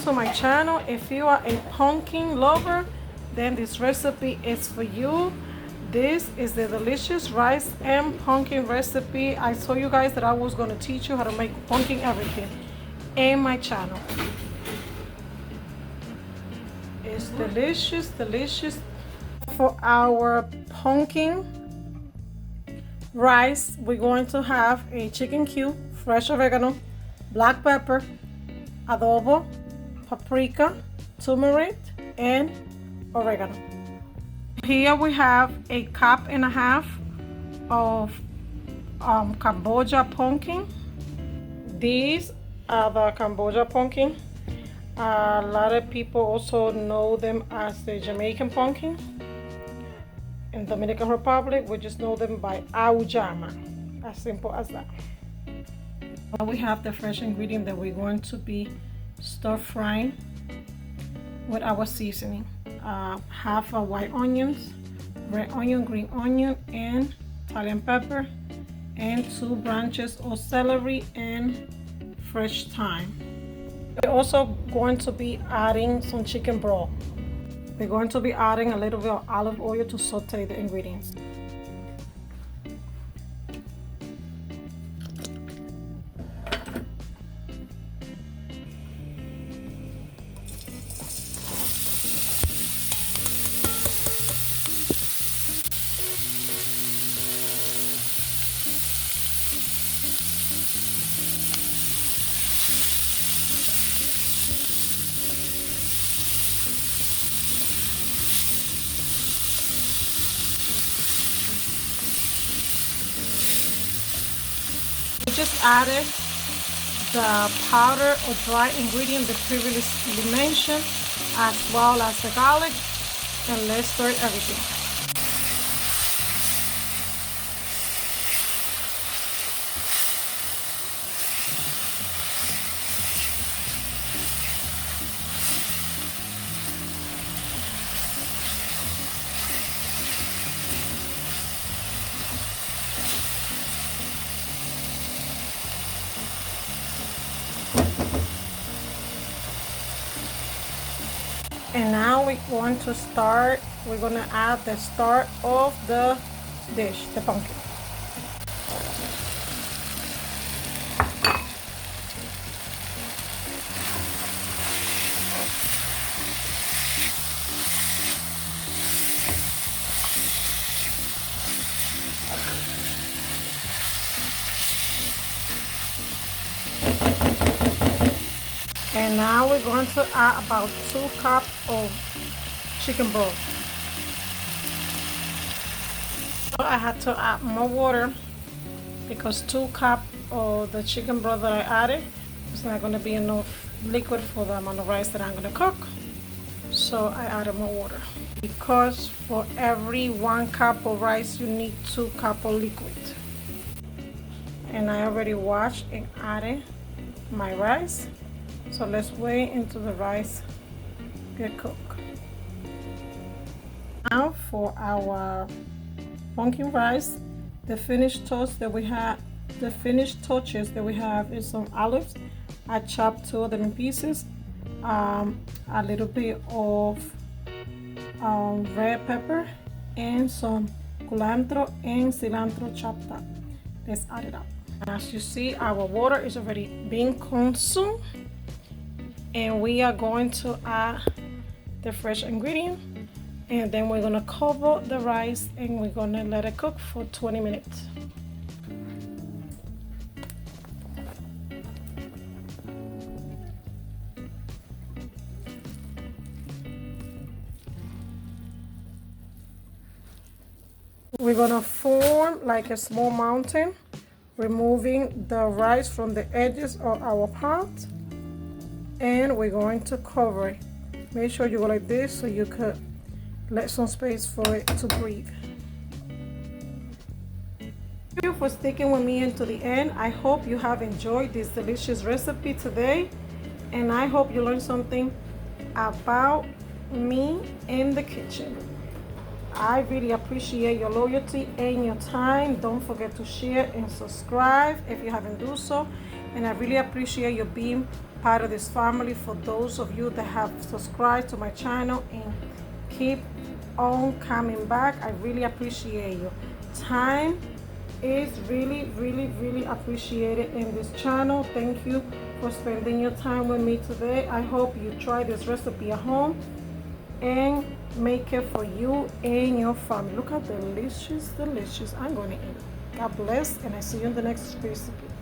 to my channel. If you are a pumpkin lover, then this recipe is for you. This is the delicious rice and pumpkin recipe. I told you guys that I was going to teach you how to make pumpkin everything in my channel. It's delicious, delicious. For our pumpkin rice, we're going to have a chicken cube, fresh oregano, black pepper, adobo, paprika, turmeric, and oregano. Here we have a cup and a half of Cambodia pumpkin. These are the Cambodia pumpkin. A lot of people also know them as the Jamaican pumpkin. In Dominican Republic, we just know them by auyama. As simple as that. Now we have the fresh ingredient that we're going to be stir frying with our seasoning. Half a white onions, red onion, green onion, and Italian pepper, and 2 branches of celery and fresh thyme. We're also going to be adding some chicken broth. We're going to be adding a little bit of olive oil to saute the ingredients. Just added the powder or dry ingredient that previously mentioned, as well as the garlic, and let's stir everything. And now we're going to add the start of the dish, the pumpkin. And now we're going to add about 2 cups of chicken broth. So I had to add more water because 2 cups of the chicken broth that I added is not going to be enough liquid for the amount of rice that I'm going to cook. So I added more water. Because for every 1 cup of rice you need 2 cups of liquid. And I already washed and added my rice. So let's wait until the rice get cooked. Now for our pumpkin rice, the finished touches that we have is some olives. I chopped 2 of them in pieces. A little bit of red pepper and some culantro and cilantro chopped up. Let's add it up. As you see, our water is already being consumed. And we are going to add the fresh ingredient, and then we're going to cover the rice and we're going to let it cook for 20 minutes. We're going to form like a small mountain, removing the rice from the edges of our pot. And we're going to cover it. Make sure you go like this so you could let some space for it to breathe. Thank you for sticking with me until the end. I hope you have enjoyed this delicious recipe today, and I hope you learned something about me in the kitchen. I really appreciate your loyalty and your time. Don't forget to share and subscribe if you haven't done so. And I really appreciate you being part of this family, for those of you that have subscribed to my channel and keep on coming back. I really appreciate you. Time is really appreciated in this channel. Thank you for spending your time with me today. I hope you try this recipe at home and make it for you and your family. Look how delicious. I'm going to eat it. God bless, and I see you in the next recipe.